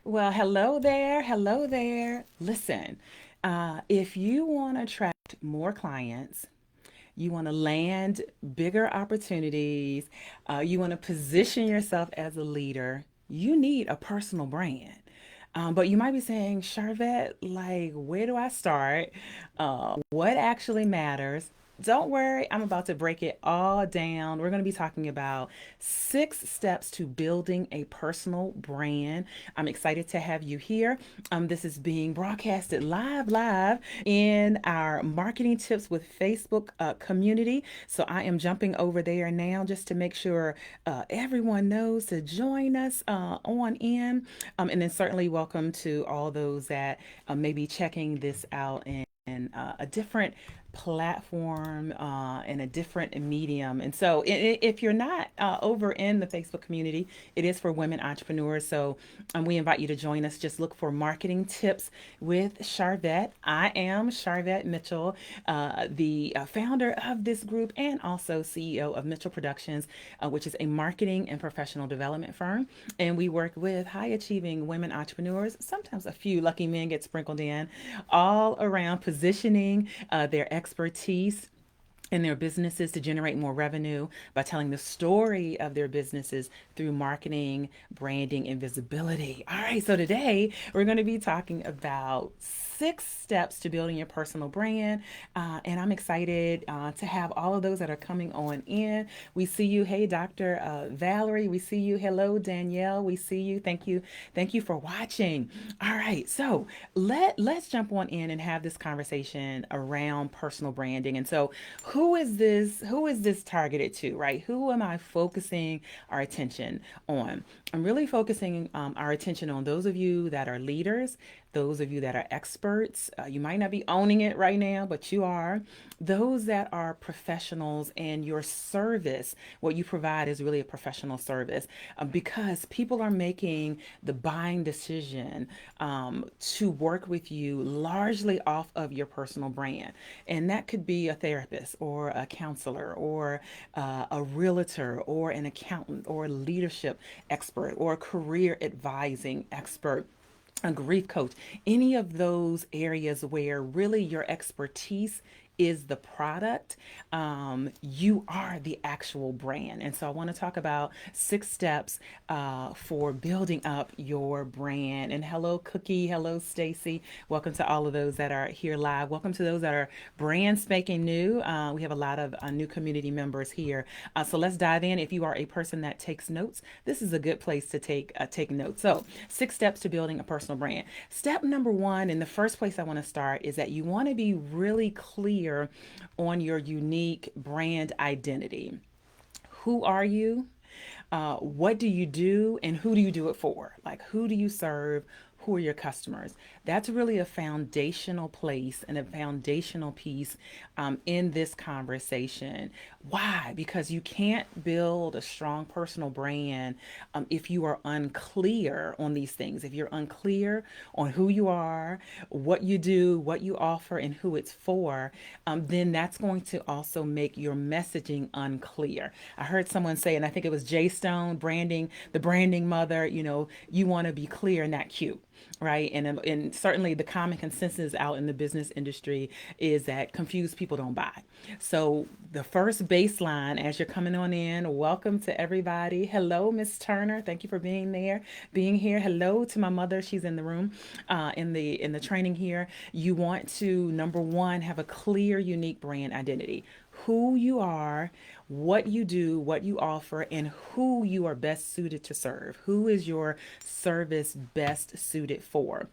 Well, hello there. Hello there. Listen, if you want to attract more clients, you want to land bigger opportunities, you want to position yourself as a leader, you need a personal brand. But you might be saying, Sharvette, like, where do I start? What actually matters? Don't worry, I'm about to break it all down. We're going to be talking about 6 steps to building a personal brand. I'm excited to have you here. This is being broadcasted live in our marketing tips with Facebook community. So I am jumping over there now just to make sure everyone knows to join us on in. And then certainly welcome to all those that may be checking this out in a different platform and a different medium. And so, if you're not over in the Facebook community, it is for women entrepreneurs. So, we invite you to join us. Just look for marketing tips with Sharvette. I am Sharvette Mitchell, the founder of this group and also CEO of Mitchell Productions, which is a marketing and professional development firm. And we work with high achieving women entrepreneurs. Sometimes a few lucky men get sprinkled in, all around positioning their expertise in their businesses to generate more revenue by telling the story of their businesses through marketing, branding, and visibility. All right, so today we're going to be talking about 6 steps to building your personal brand. And I'm excited to have all of those that are coming on in. We see you. Hey, Dr. Valerie. We see you. Hello, Danielle. We see you. Thank you. Thank you for watching. All right, so let's jump on in and have this conversation around personal branding. And so, who is this targeted to, right? Who am I focusing our attention on? I'm really focusing our attention on those of you that are leaders, those of you that are experts. You might not be owning it right now, but you are. Those that are professionals, and your service, what you provide is really a professional service, because people are making the buying decision to work with you largely off of your personal brand. And that could be a therapist or a counselor or a realtor or an accountant or a leadership expert or a career advising expert, a grief coach, any of those areas where really your expertise is the product, you are the actual brand. And so I want to talk about 6 steps for building up your brand. And hello, Cookie. Hello, Stacy. Welcome to all of those that are here live. Welcome to those that are brand spanking new. We have a lot of new community members here. So let's dive in. If you are a person that takes notes, this is a good place to take notes. So 6 steps to building a personal brand. Step number one, and the first place I want to start, is that you want to be really clear on your unique brand identity. Who are you? What do you do, and who do you do it for? Like, who do you serve? Who are your customers? That's really a foundational place and a foundational piece in this conversation. Why? Because you can't build a strong personal brand if you are unclear on these things. If you're unclear on who you are, what you do, what you offer, and who it's for, then that's going to also make your messaging unclear. I heard someone say, and I think it was Jay Stone, branding, the branding mother, you want to be clear, not cute, right? And certainly the common consensus out in the business industry is that confused people don't buy. So the first baseline, as you're coming on in, welcome to everybody. Hello, Miss Turner. Thank you for being here. Hello to my mother. She's in the room, in the training here. You want to, number one, have a clear, unique brand identity. Who you are, what you do, what you offer, and who you are best suited to serve. Who is your service best suited for?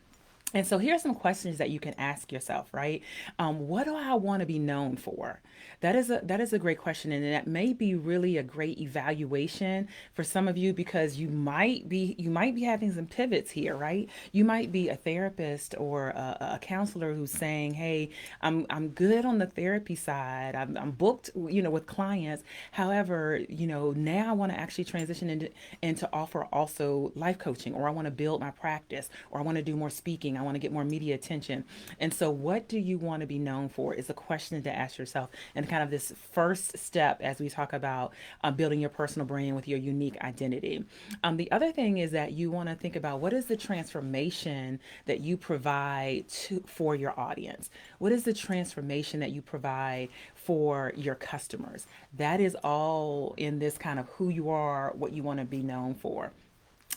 And so here's some questions that you can ask yourself, right? What do I want to be known for? That is a great question, and that may be really a great evaluation for some of you, because you might be having some pivots here, right? You might be a therapist or a counselor who's saying, "Hey, I'm good on the therapy side. I'm booked, with clients. However, now I want to actually transition into offer also life coaching, or I want to build my practice, or I want to do more speaking. I want to get more media attention. And so, what do you want to be known for is a question to ask yourself. And kind of this first step as we talk about building your personal brand with your unique identity. The other thing is that you want to think about what is the transformation that you provide for your audience? What is the transformation that you provide for your customers? That is all in this kind of who you are, what you want to be known for.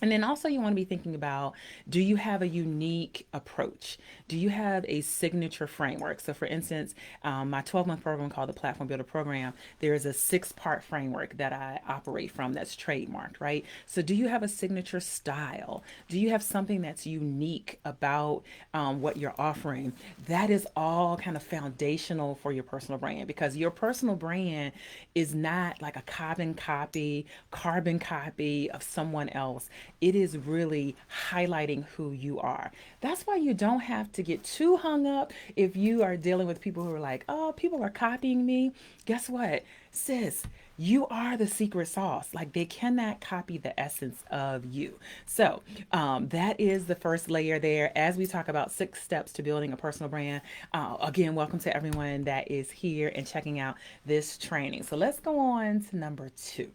And then also, you want to be thinking about, do you have a unique approach? Do you have a signature framework? So, for instance, my 12-month program called the Platform Builder Program, there is a 6-part framework that I operate from that's trademarked, right? So, do you have a signature style? Do you have something that's unique about what you're offering? That is all kind of foundational for your personal brand, because your personal brand is not like a carbon copy of someone else. It is really highlighting who you are. That's why you don't have to get too hung up if you are dealing with people who are like, oh, people are copying me. Guess what, sis? You are the secret sauce. Like, they cannot copy the essence of you. So, that is the first layer there. As we talk about 6 steps to building a personal brand, again, welcome to everyone that is here and checking out this training. So, let's go on to number 2.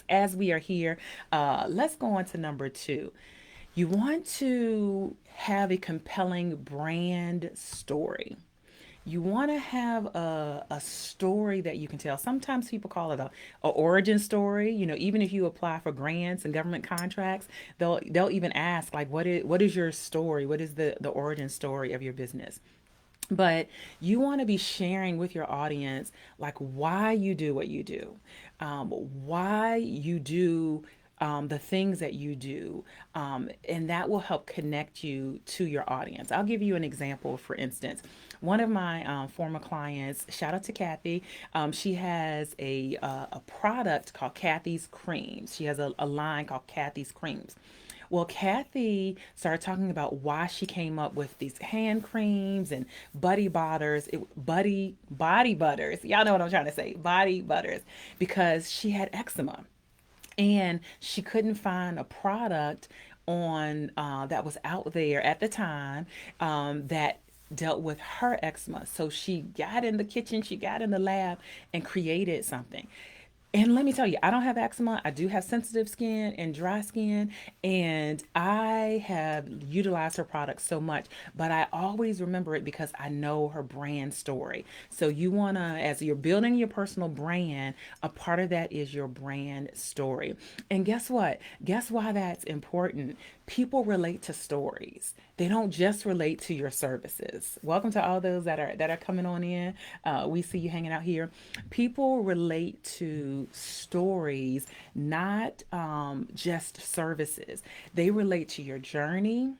As we are here, let's go on to number 2. You want to have a compelling brand story. You want to have a story that you can tell. Sometimes people call it a origin story. You know, even if you apply for grants and government contracts, they'll even ask, like, what is your story? What is the origin story of your business? But you want to be sharing with your audience, like, why you do what you do, why you do the things that you do, and that will help connect you to your audience. I'll give you an example. For instance, one of my former clients, shout out to Kathy, she has a product called Kathy's Creams. She has a line called Kathy's Creams. Well, Kathy started talking about why she came up with these hand creams and body butters. Y'all know what I'm trying to say, body butters, because she had eczema and she couldn't find a product on that was out there at the time that dealt with her eczema. So she got in the kitchen, she got in the lab and created something. And let me tell you, I don't have eczema. I do have sensitive skin and dry skin, and I have utilized her products so much, but I always remember it because I know her brand story. So you want to, as you're building your personal brand, a part of that is your brand story. And guess what? Guess why that's important? People relate to stories. They don't just relate to your services. Welcome to all those that are coming on in. We see you hanging out here. People relate to stories, not just services. They relate to your journey,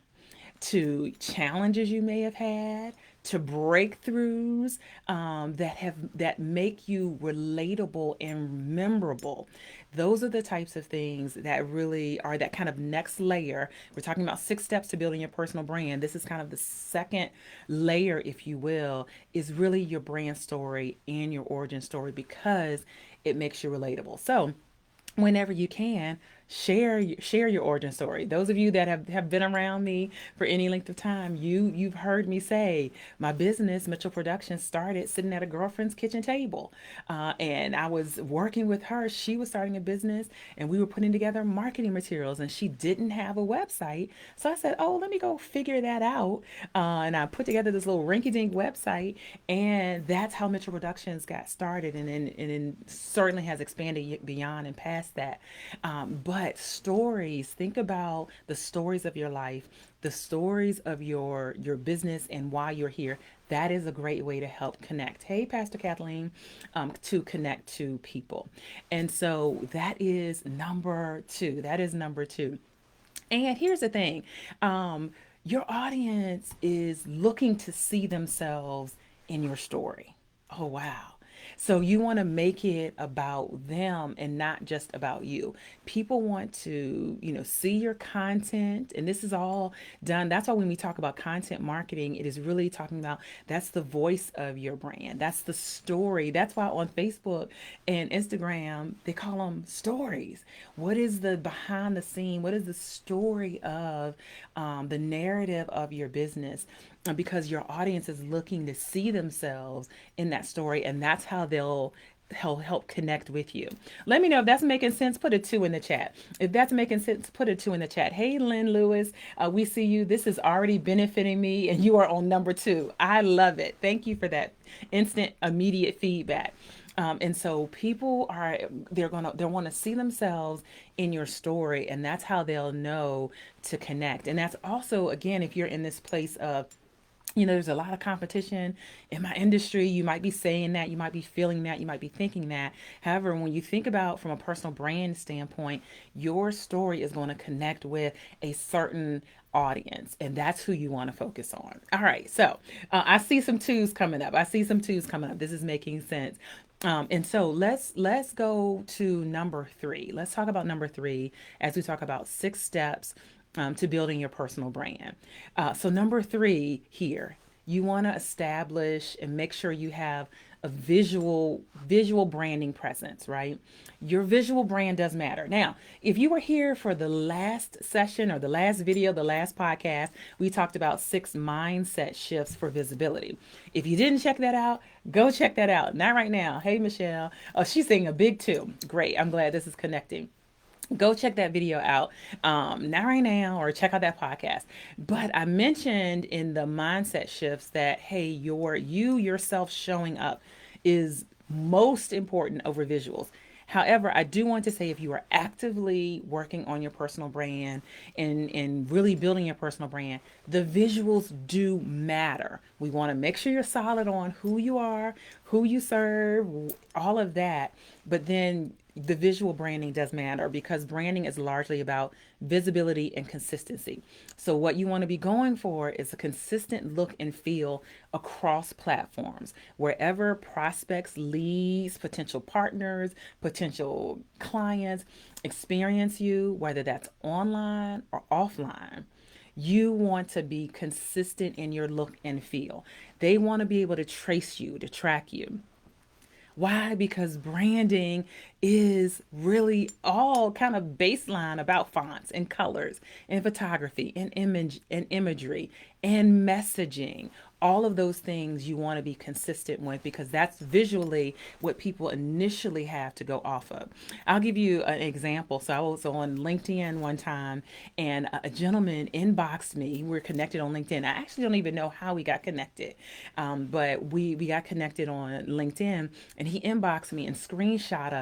to challenges you may have had, to breakthroughs that make you relatable and memorable. Those are the types of things that really are that kind of next layer. We're talking about 6 steps to building your personal brand. This is kind of the second layer, if you will, is really your brand story and your origin story, because it makes you relatable. So whenever you can, share your origin story. Those of you that have been around me for any length of time, you've heard me say my business, Mitchell Productions, started sitting at a girlfriend's kitchen table, and I was working with her. She was starting a business, and we were putting together marketing materials, and she didn't have a website. So I said, "Oh, let me go figure that out," and I put together this little rinky-dink website, and that's how Mitchell Productions got started, and then certainly has expanded beyond and past that. But stories, think about the stories of your life, the stories of your business and why you're here. That is a great way to help connect. Hey, Pastor Kathleen, to connect to people. And so that is number 2. That is number 2. And here's the thing. Your audience is looking to see themselves in your story. Oh, wow. So you want to make it about them and not just about you. People want to, see your content, and this is all done. That's why when we talk about content marketing, it is really talking about that's the voice of your brand. That's the story. That's why on Facebook and Instagram, they call them stories. What is the behind the scene? What is the story of the narrative of your business? Because your audience is looking to see themselves in that story, and that's how they'll help connect with you. Let me know if that's making sense. Put a 2 in the chat. If that's making sense, put a 2 in the chat. Hey, Lynn Lewis, we see you. This is already benefiting me, and you are on number 2. I love it. Thank you for that instant, immediate feedback. And so people they want to see themselves in your story, and that's how they'll know to connect. And that's also, again, if you're in this place of, there's a lot of competition in my industry. You might be saying that, you might be feeling that, you might be thinking that. However, when you think about from a personal brand standpoint, your story is going to connect with a certain audience, and that's who you want to focus on. All right, so I see some twos coming up. This is making sense. And so let's go to number 3. Let's talk about number 3 as we talk about 6 steps to building your personal brand. So number 3 here, you want to establish and make sure you have a visual branding presence, right? Your visual brand does matter. Now, if you were here for the last session or the last video, the last podcast, we talked about 6 mindset shifts for visibility. If you didn't check that out, go check that out. Not right now. Hey, Michelle. Oh, she's saying a big 2. Great. I'm glad this is connecting. Go check that video out, not right now, or check out that podcast. But I mentioned in the mindset shifts that, hey, you yourself showing up is most important over visuals. However, I do want to say, if you are actively working on your personal brand and really building your personal brand, the visuals do matter. We want to make sure you're solid on who you are, who you serve, all of that. But then the visual branding does matter, because branding is largely about visibility and consistency. So what you want to be going for is a consistent look and feel across platforms. Wherever prospects, leads, potential partners, potential clients experience you, whether that's online or offline, you want to be consistent in your look and feel. They want to be able to trace you, to track you. Why? Because branding is really all kind of baseline about fonts and colors and photography and imagery and messaging. All of those things you want to be consistent with, because that's visually what people initially have to go off of. I'll give you an example. So I was on LinkedIn one time, and a gentleman inboxed me. We're connected on LinkedIn. I actually don't even know how we got connected, but we got connected on LinkedIn, and he inboxed me and screenshot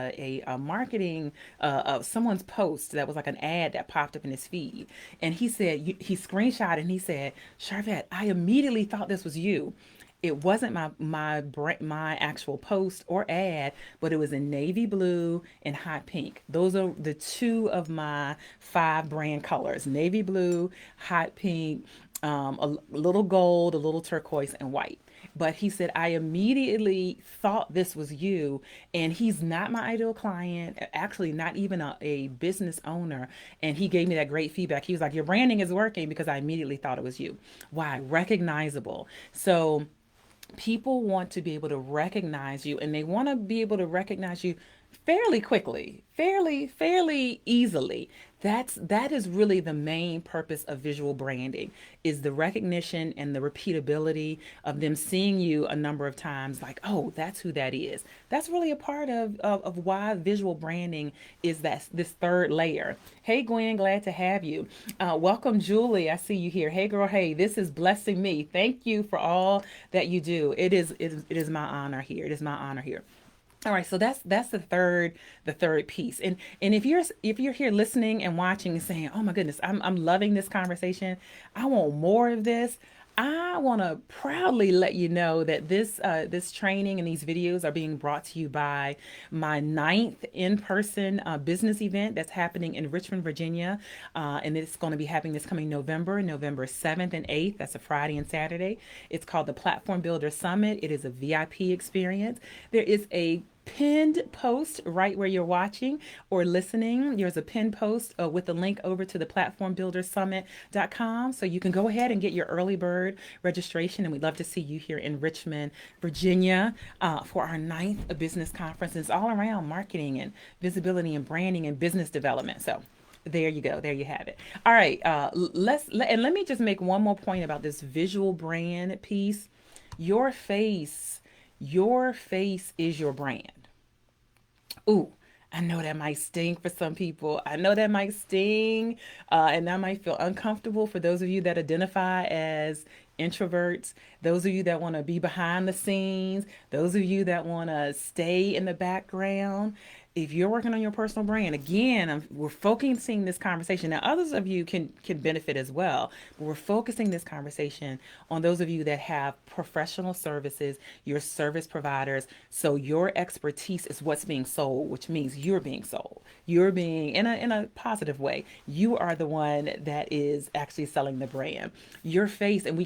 a marketing of someone's post that was like an ad that popped up in his feed. And he said, he screenshot and he said, Sharvette, I immediately thought this was you. It wasn't my actual post or ad, but it was in navy blue and hot pink. Those are the 2 of my 5 brand colors: navy blue, hot pink, a little gold, a little turquoise, and white. But he said, I immediately thought this was you. And he's not my ideal client, actually, not even a business owner. And he gave me that great feedback. He was like, your branding is working because I immediately thought it was you. Why? Recognizable. So people want to be able to recognize you, and they want to be able to recognize you fairly quickly, fairly easily. That is really the main purpose of visual branding, is the recognition and the repeatability of them seeing you a number of times, like, oh, that's who that is. That's really a part of why visual branding is this 3rd layer. Hey, Gwen, glad to have you. Welcome, Julie. I see you here. Hey, girl. Hey, this is blessing me. Thank you for all that you do. It is my honor here. It is my honor here. All right, so that's the third piece. And if you're here listening and watching and saying, "Oh my goodness, I'm loving this conversation. I want more of this." I want to proudly let you know that this training and these videos are being brought to you by my ninth in-person business event that's happening in Richmond, Virginia, and it's going to be happening this coming November, November 7th and 8th. That's a Friday and Saturday. It's called the Platform Builder Summit. It is a VIP experience. There is a pinned post right where you're watching or listening. There's a pinned post with a link over to the platformbuildersummit.com. So you can go ahead and get your early bird registration. And we'd love to see you here in Richmond, Virginia for our ninth business conference. It's all around marketing and visibility and branding and business development. So there you go. There you have it. All right. Let me just make one more point about this visual brand piece. Your face, your face is your brand. Ooh, I know that might sting for some people. I know that might sting, and that might feel uncomfortable for those of you that identify as introverts, those of you that want to be behind the scenes, those of you that want to stay in the background. If you're working on your personal brand, again, we're focusing this conversation. Now, others of you can benefit as well, but we're focusing this conversation on those of you that have professional services, your service providers. So your expertise is what's being sold, which means you're being sold. You're being in a positive way. You are the one that is actually selling the brand. Your face, and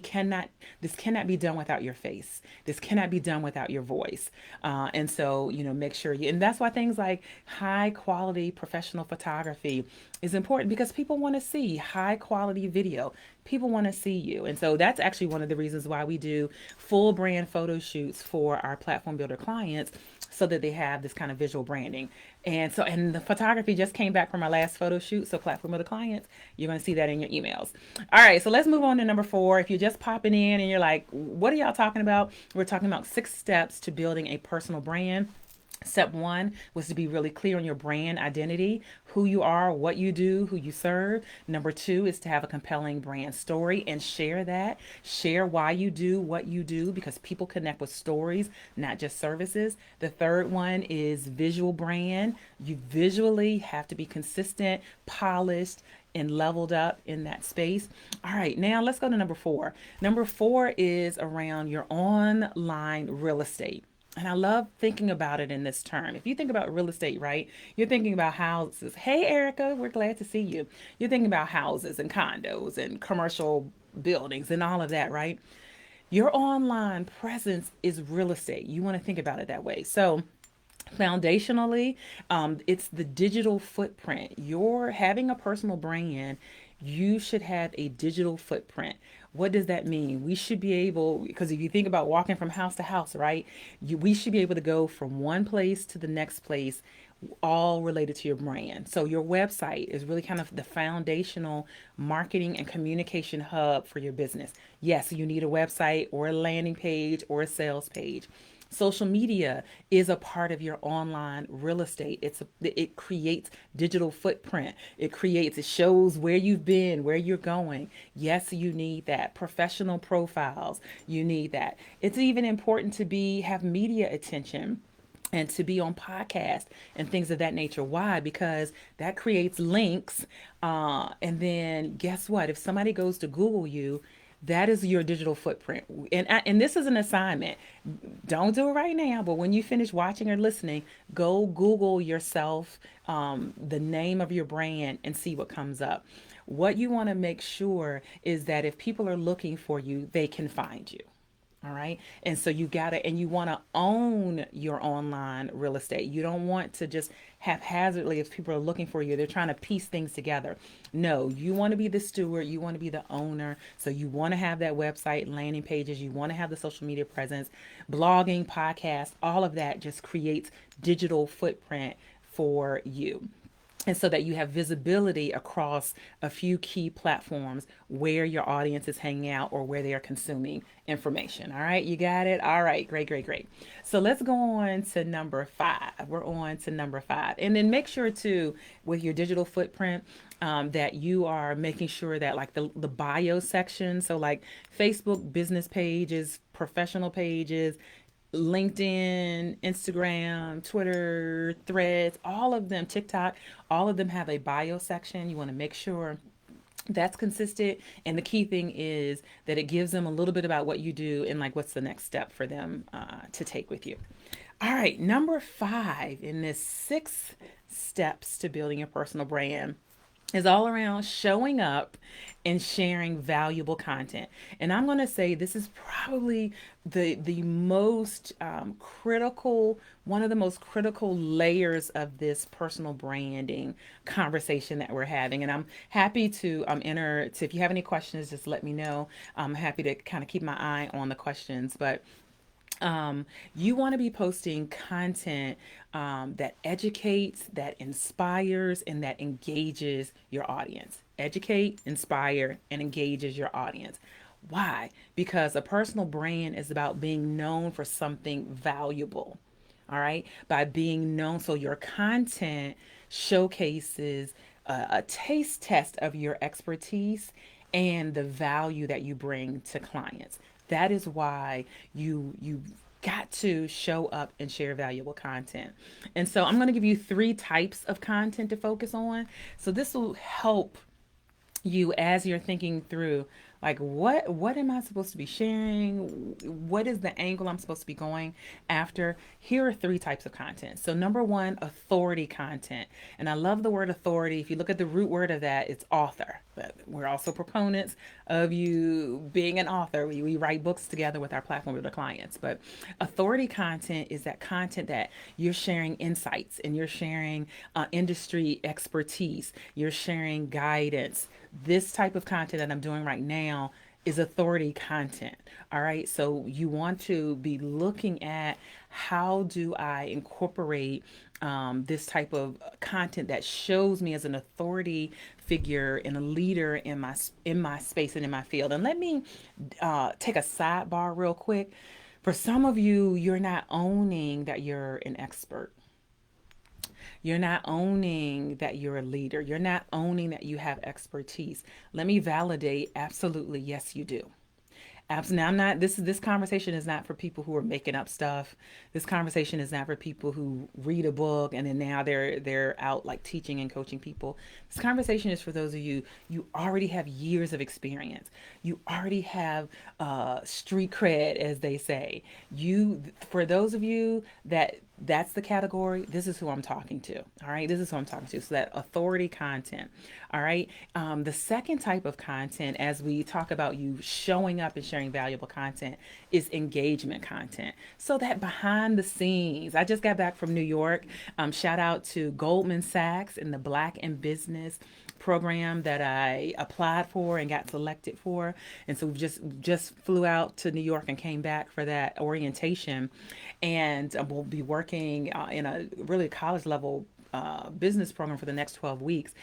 this cannot be done without your face. This cannot be done without your voice. And so, make sure and that's why things like high quality professional photography is important, because people want to see high quality video. People want to see you. And so that's actually one of the reasons why we do full brand photo shoots for our platform builder clients, so that they have this kind of visual branding. And the photography just came back from our last photo shoot. So platform builder clients, you're going to see that in your emails. All right. So let's move on to number 4. If you're just popping in and you're like, what are y'all talking about? We're talking about 6 steps to building a personal brand. Step 1 was to be really clear on your brand identity, who you are, what you do, who you serve. Number 2 is to have a compelling brand story and share that. Share why you do what you do, because people connect with stories, not just services. The third one is visual brand. You visually have to be consistent, polished, and leveled up in that space. All right, now let's go to number 4. Number 4 is around your online real estate. And I love thinking about it in this term. If you think about real estate, right, you're thinking about houses. Hey, Erica, we're glad to see you. You're thinking about houses and condos and commercial buildings and all of that, right? Your online presence is real estate. You want to think about it that way. So, foundationally, it's the digital footprint. You're having a personal brand. You should have a digital footprint. What does that mean? We should be able, because if you think about walking from house to house, right? We should be able to go from one place to the next place, all related to your brand. So your website is really kind of the foundational marketing and communication hub for your business. Yes, you need a website or a landing page or a sales page. Social media is a part of your online real estate. It creates digital footprint. It shows where you've been, where you're going. Yes, you need that. Professional profiles, you need that. It's even important to have media attention and to be on podcasts and things of that nature. Why? Because that creates links. And then guess what? If somebody goes to Google you, that is your digital footprint. And this is an assignment. Don't do it right now, but when you finish watching or listening, go Google yourself, the name of your brand, and see what comes up. What you want to make sure is that if people are looking for you, they can find you. All right. And so you want to own your online real estate. You don't want to just haphazardly, if people are looking for you, they're trying to piece things together. No, you want to be the steward. You want to be the owner. So you want to have that website, landing pages. You want to have the social media presence, blogging, podcast, all of that just creates digital footprint for you. And so that you have visibility across a few key platforms where your audience is hanging out or where they are consuming information. All right, you got it? All right, great, great, great. So let's go on to number 5. We're on to number 5. And then make sure too, with your digital footprint, that you are making sure that like the bio section, so like Facebook business pages, professional pages, LinkedIn, Instagram, Twitter, Threads, all of them, TikTok, all of them have a bio section. You want to make sure That's consistent. And the key thing is that it gives them a little bit about what you do and like what's the next step for them to take with you. All right, number 5 in this 6 steps to building your personal brand is all around showing up and sharing valuable content. And I'm going to say this is probably the most critical, one of the most critical layers of this personal branding conversation that we're having. And I'm happy to enter. To, if you have any questions, just let me know. I'm happy to kind of keep my eye on the questions, but you want to be posting content that educates, that inspires, and that engages your audience. Educate, inspire, and engages your audience. Why? Because a personal brand is about being known for something valuable. All right. By being known. So your content showcases a taste test of your expertise and the value that you bring to clients. That is why you got to show up and share valuable content. And so I'm going to give you 3 types of content to focus on. So this will help you as you're thinking through like what am I supposed to be sharing, what is the angle I'm supposed to be going after. Here are 3 types of content. So number 1, authority content. And I love the word authority. If you look at the root word of that, it's author, but we're also proponents of you being an author. We write books together with our platform with our clients. But authority content is that content that you're sharing insights and you're sharing industry expertise, you're sharing guidance. This type of content that I'm doing right now is authority content. All right. So you want to be looking at how do I incorporate this type of content that shows me as an authority figure and a leader in my space and in my field. And let me take a sidebar real quick. For some of you, you're not owning that you're an expert. You're not owning that you're a leader. You're not owning that you have expertise. Let me validate. Absolutely, yes, you do. Absolutely. I'm not. This conversation is not for people who are making up stuff. This conversation is not for people who read a book and then now they're out like teaching and coaching people. This conversation is for those of you, you already have years of experience. You already have street cred, as they say. You For those of you that's the category. This is who I'm talking to. All right. This is who I'm talking to. So that authority content. All right. The second type of content, as we talk about you showing up and sharing valuable content, is engagement content. So that behind the scenes, I just got back from New York. Shout out to Goldman Sachs and the Black in Business program that I applied for and got selected for. And so we just flew out to New York and came back for that orientation. And we'll be working in a really college level business program for the next 12 weeks.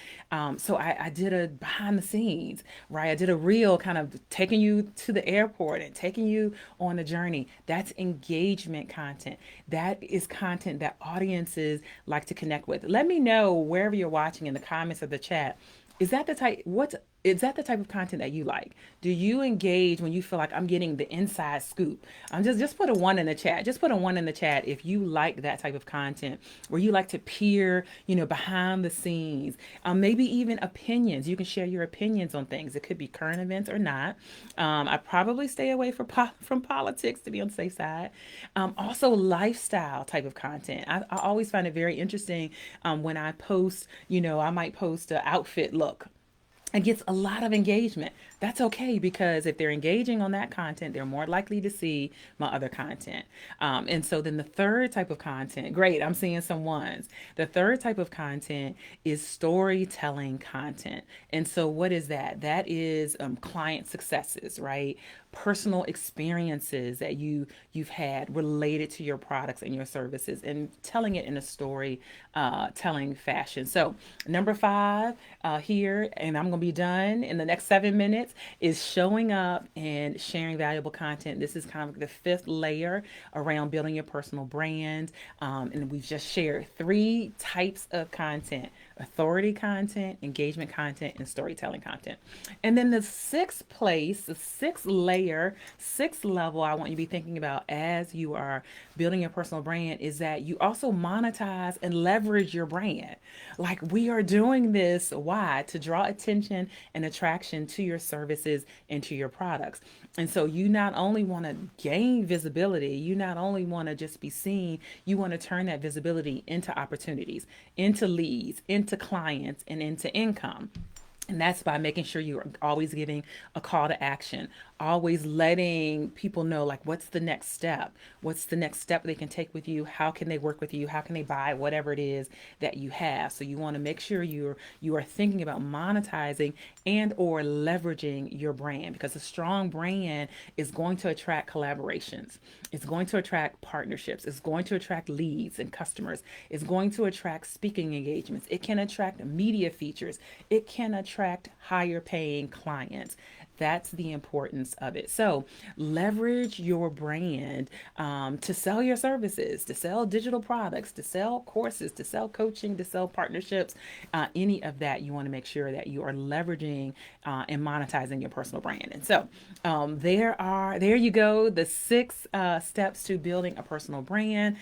So I did a behind the scenes, right? I did a reel kind of taking you to the airport and taking you on a journey. That's engagement content. That is content that audiences like to connect with. Let me know wherever you're watching in the comments or the chat. Is that the type, what's, is that the type of content that you like? Do you engage when you feel like I'm getting the inside scoop? Just put a 1 in the chat. Just put a 1 in the chat if you like that type of content where you like to peer, behind the scenes. Maybe even opinions. You can share your opinions on things. It could be current events or not. I probably stay away from politics to be on the safe side. Also, lifestyle type of content. I always find it very interesting when I post. I might post an outfit look. It gets a lot of engagement. That's okay because if they're engaging on that content, they're more likely to see my other content. And so then the third type of content, great, I'm seeing some ones. The third type of content is storytelling content. And so what is that? That is client successes, right? Personal experiences that you've had related to your products and your services and telling it in a story telling fashion. So number 5 here, and I'm gonna be done in the next 7 minutes, is showing up and sharing valuable content. This is kind of the 5th layer around building your personal brand. And we've just shared 3 types of content: authority content, engagement content, and storytelling content. And then the sixth place, the sixth layer, sixth level I want you to be thinking about as you are building your personal brand is that you also monetize and leverage your brand. Like we are doing this, why? To draw attention and attraction to your services and to your products. And so you not only want to gain visibility, you not only want to just be seen, you want to turn that visibility into opportunities, into leads, into clients, and into income. And that's by making sure you're always giving a call to action, always letting people know, like, what's the next step? What's the next step they can take with you? How can they work with you? How can they buy whatever it is that you have? So you want to make sure you are thinking about monetizing and or leveraging your brand, because a strong brand is going to attract collaborations. It's going to attract partnerships. It's going to attract leads and customers. It's going to attract speaking engagements. It can attract media features. It can attract higher paying clients. That's the importance of it. So leverage your brand to sell your services, to sell digital products, to sell courses, to sell coaching, to sell partnerships. Any of that, you want to make sure that you are leveraging and monetizing your personal brand. And so there you go, the six steps to building a personal brand.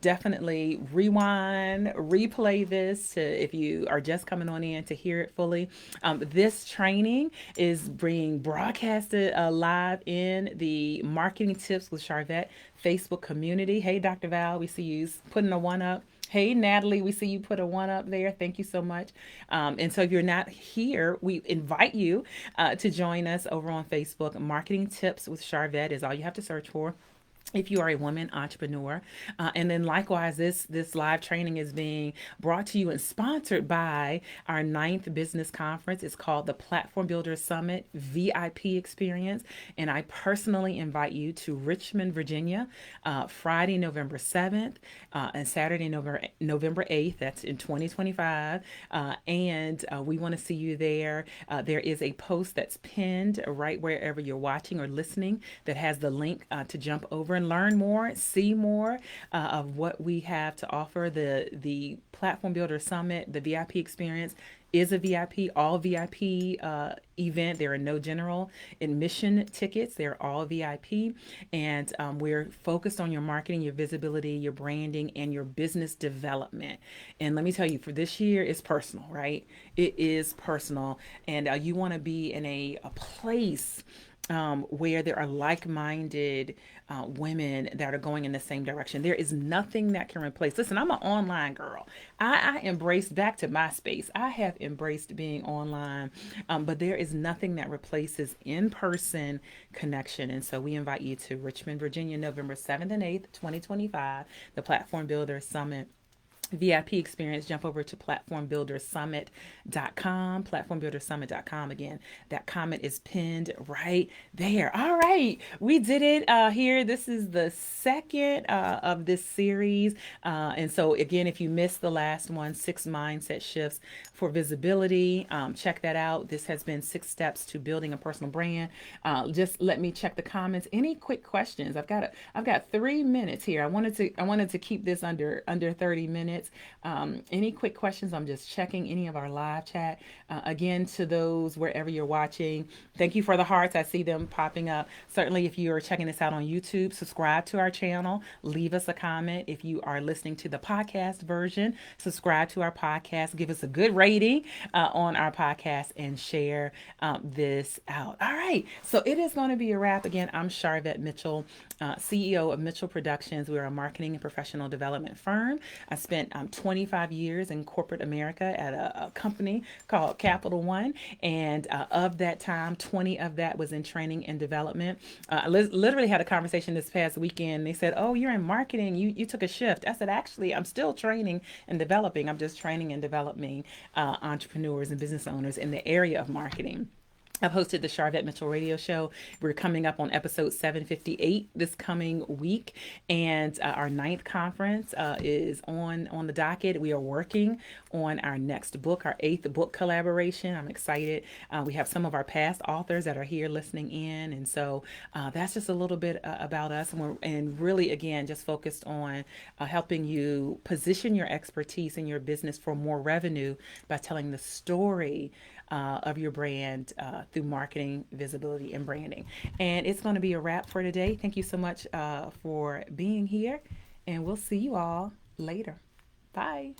Definitely rewind, replay this to, if you are just coming on in to hear it fully. This training is being broadcasted live in the Marketing Tips with Sharvette Facebook community. Hey, Dr. Val, we see you putting a one up. Hey, Natalie, we see you put a one up there. Thank you so much. And so if you're not here, we invite you to join us over on Facebook. Marketing Tips with Sharvette is all you have to search for if you are a woman entrepreneur. And then likewise, this live training is being brought to you and sponsored by our ninth business conference. It's called the Platform Builder Summit VIP Experience. And I personally invite you to Richmond, Virginia, Friday, November 7th, and Saturday, November 8th. That's in 2025. And we want to see you there. There is a post that's pinned right wherever you're watching or listening that has the link to jump over and learn more, see more of what we have to offer. The Platform Builder Summit, the VIP experience, is a VIP, all VIP event. There are no general admission tickets. They're all VIP. And we're focused on your marketing, your visibility, your branding, and your business development. And let me tell you, for this year, it's personal, right? It is personal. And you want to be in a place where there are like-minded women that are going in the same direction. There is nothing that can replace. Listen, I'm an online girl. I embraced back to MySpace. I have embraced being online, but there is nothing that replaces in-person connection. And so we invite you to Richmond, Virginia, November 7th and 8th, 2025, the Platform Builder Summit VIP experience. Jump over to platformbuildersummit.com, platformbuildersummit.com. Again, that comment is pinned right there. All right, we did it here. This is the second of this series. And so again, if you missed the last one, 6 mindset shifts for visibility, check that out. This has been 6 steps to building a personal brand. Just let me check the comments. Any quick questions? I've got 3 minutes here. I wanted to keep this under 30 minutes. Any quick questions? I'm just checking any of our live chat. Again, to those wherever you're watching, thank you for the hearts. I see them popping up. Certainly, if you are checking this out on YouTube, subscribe to our channel. Leave us a comment. If you are listening to the podcast version, subscribe to our podcast. Give us a good rating on our podcast and share this out. All right. So it is going to be a wrap. Again, I'm Sharvette Mitchell, CEO of Mitchell Productions. We are a marketing and professional development firm. I spent 25 years in corporate America at a company called Capital One. And of that time, 20 of that was in training and development. I literally had a conversation this past weekend. They said, "Oh, you're in marketing. You took a shift." I said, "Actually, I'm still training and developing. I'm just training and developing entrepreneurs and business owners in the area of marketing." I've hosted the Sharvette Mitchell radio show. We're coming up on episode 758 this coming week, and our ninth conference is on the docket. We are working on our next book, our eighth book collaboration. I'm excited. We have some of our past authors that are here listening in, and so that's just a little bit about us, and really again just focused on helping you position your expertise in your business for more revenue by telling the story of your brand through marketing, visibility, and branding. And it's going to be a wrap for today. Thank you so much for being here, and we'll see you all later. Bye.